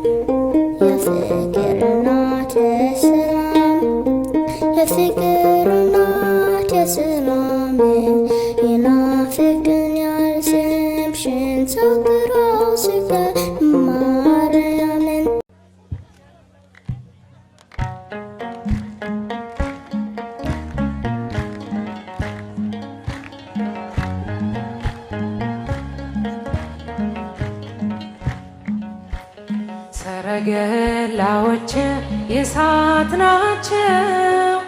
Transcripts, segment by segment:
የፍቅር እናት የሰላም የፍቅር እናት የሰላም ይናፍቀኛል ስምሽን ሳወራው ስቀር ማርያምን ሰረገላዎች የእሳት ናቸው፣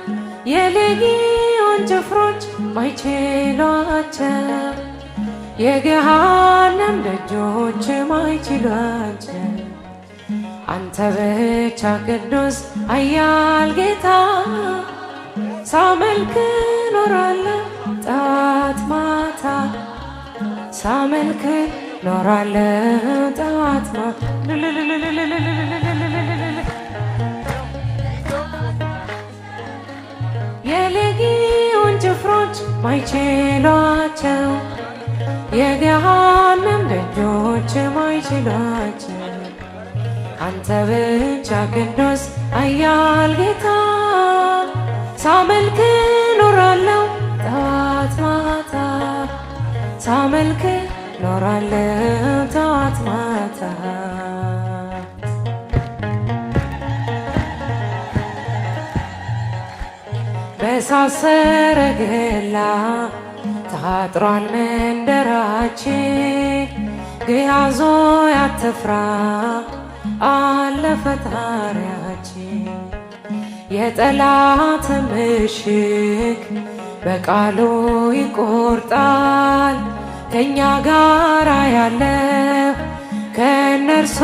የሌጊዮን ጭፍሮች ማይችሏቸው፣ የገሃነም ደጆች ማይችሏቸው። አንተ ብቻ ቅዱስ ኃያል ጌታ ሳመልክ ኖራለሁ ጠዋት ማታ ሳመልክ ኖራለሁ ጠዋት ማታ። የሌጊዮን ጭፍሮች ማይችሏቸው፣ የገሃነም ደጆች ማይችሏቸው። አንተ ብቻ ቅዱስ ኃያል ጌታ ሳመልክ ኖራለሁ ጠዋት ማታ ሳመልክ ኖራለሁ ጠዋት ማታ። በእሳት ሰረገላ ታጥሯል መንደራችን፣ ግያዞ አትፍራ አለ ፈጣሪያችን። የጠላት ምሽግ በቃሉ ይቆርጣል፣ ከእኛ ጋር ያለው ከእነርሱ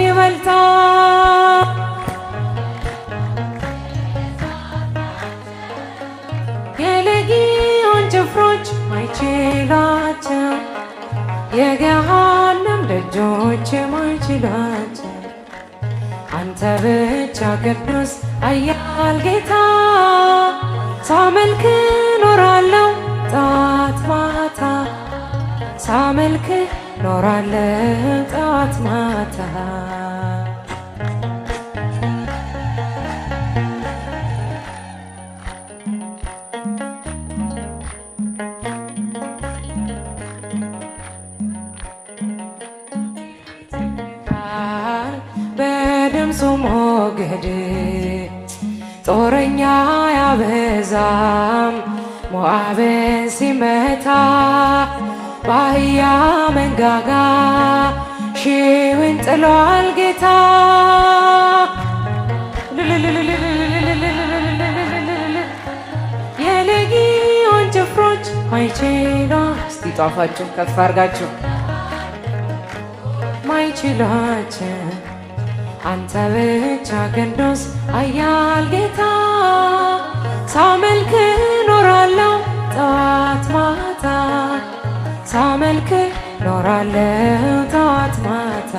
ይበልጣል። የሌጊዮን ጭፍሮች ማይችሏቸው፣ የገሃነም ደጆች ማይችሏቸው። አንተ ብቻ ቅዱስ ኃያል ጌታ ሳመልክ ኖራለሁ ጠዋት ማታ ሳመልክ ኖራለሁ ጠዋት ማታ። በድምፁ ሞገድ ጦረኛ ያበዛም፣ ሞዓብን ሲመታ በአህያ መንጋጋ ሺውን ጥሏል ጌታ። የሌጊዮን ጭፍሮች ማይችሏ እስቲ ጧፋችሁ ከፍ አርጋችሁ ማይችሏቸው። አንተ ብቻ ቅዱስ ኃያል ጌታ ሳመልክ ኖራለሁ ጠዋት ማታ ሳመልክ ኖራለሁ ጠዋት ማታ።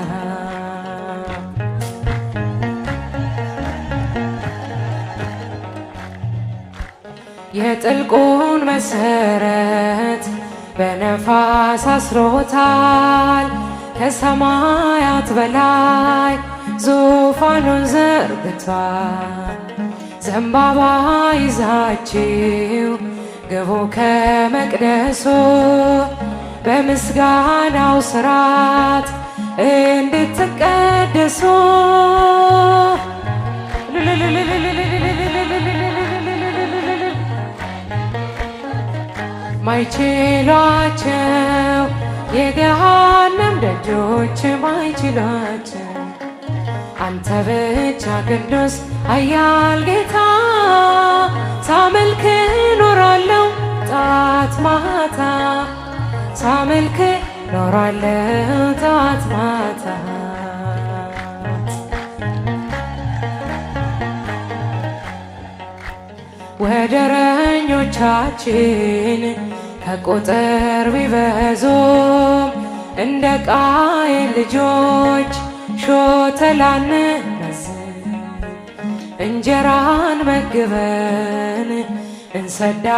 የጥልቁን መሰረት በነፋስ አስሮታል፣ ከሰማያት በላይ ዙፋኑን ዘርግቷል። ዘንባባ ይዛችሁ ግቡ ከመቅደሱ፣ በምስጋናው ሥርዓት እንድትቀደሱ። ማይችሏቸው የገሃነም ደጆች ማይችሏቸው። አንተ ብቻ ቅዱስ ኃያል ጌታ ሳመልክ ኖራለሁ ጠዋት ማታ ሳመልክ ኖራለሁ ጠዋት ማታ። ወደረኞቻችን ከቁጥር ቢበዙም እንደ ቃየል ልጆች ሾተላን እንጀራን መግበን እንሰዳቸዋለን።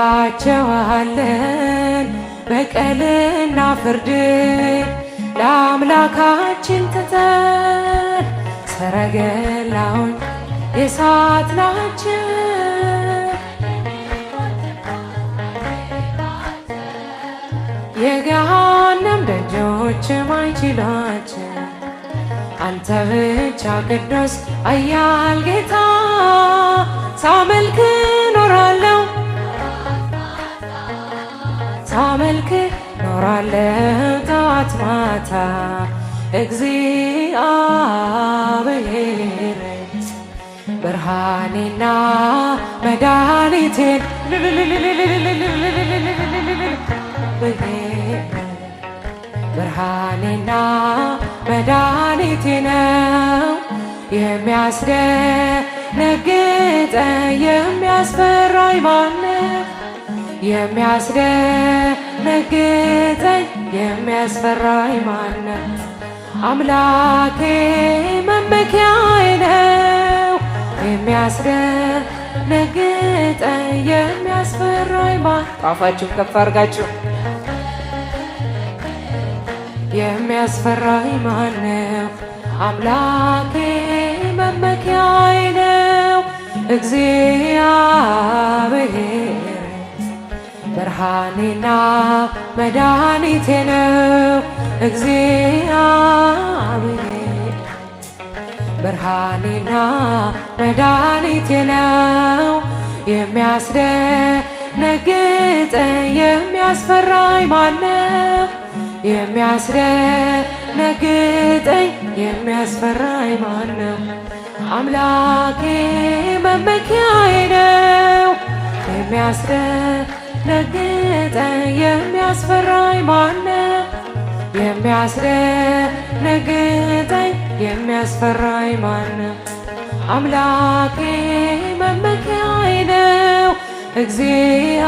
በቀልና ፍርድ ለአምላካችን ትተን ሰረገላውን የእሳት ናቸው። የገሃነም ደጆች ማይችሏቸው አንተ ብቻ ቅዱስ ኃያል ጌታ ሳመልክ ኖራለሁ ሳመልክ ኖራለሁ ጠዋት ማታ እግዚአብሔር ብርሃኔና መድኃኒቴን ብርሃኔና መድኃኒቴ ነው። የሚያስደነግጠኝ የሚያስፈራኝ ማነው? የሚያስደነግጠኝ የሚያስፈራኝ ማነው? አምላኬ መመኪያዬ ነው። የሚያስደነግጠኝ የሚያስፈራኝ ማነው? ጣፋችሁ ከፍ አድርጋችሁ የሚያስፈራኝ ማነው? አምላኬ መመኪያዬ ነው። እግዚአብሔር ብርሃኔና መድኃኒቴ ነው። እግዚአብሔር ብርሃኔና መድኃኒቴ ነው። የሚያስደነግጠኝ የሚያስፈራኝ ማነው? የሚያስደነግጠኝ የሚያስፈራኝ ማነው? አምላኬ መመኪያዬ ነው። የሚያስደነግጠኝ የሚያስፈራኝ ማነው? የሚያስደነግጠኝ የሚያስፈራኝ ማነው? አምላኬ መመኪያዬ ነው። እግዚአብሔር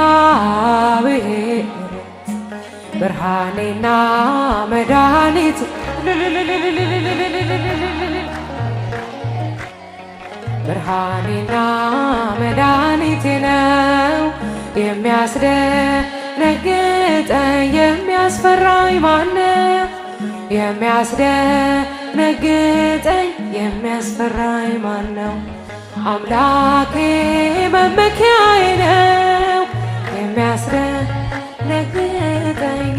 ብርሃኔና መድኃኒቴ ብርሃኔና መድኃኒቴ ነው። የሚያስደነግጠኝ የሚያስፈራኝ ማነው? የሚያስደነግጠኝ የሚያስፈራኝ ማነው? አምላኬ መመኪያዬ ነው። የሚያስደነግጠኝ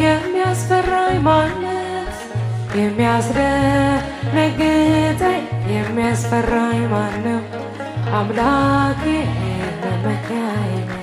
የሚያስፈራኝ ማነው? የሚያስደነግጠኝ የሚያስፈራኝ ማነው? አምላኬ መመኪያዬ ነው።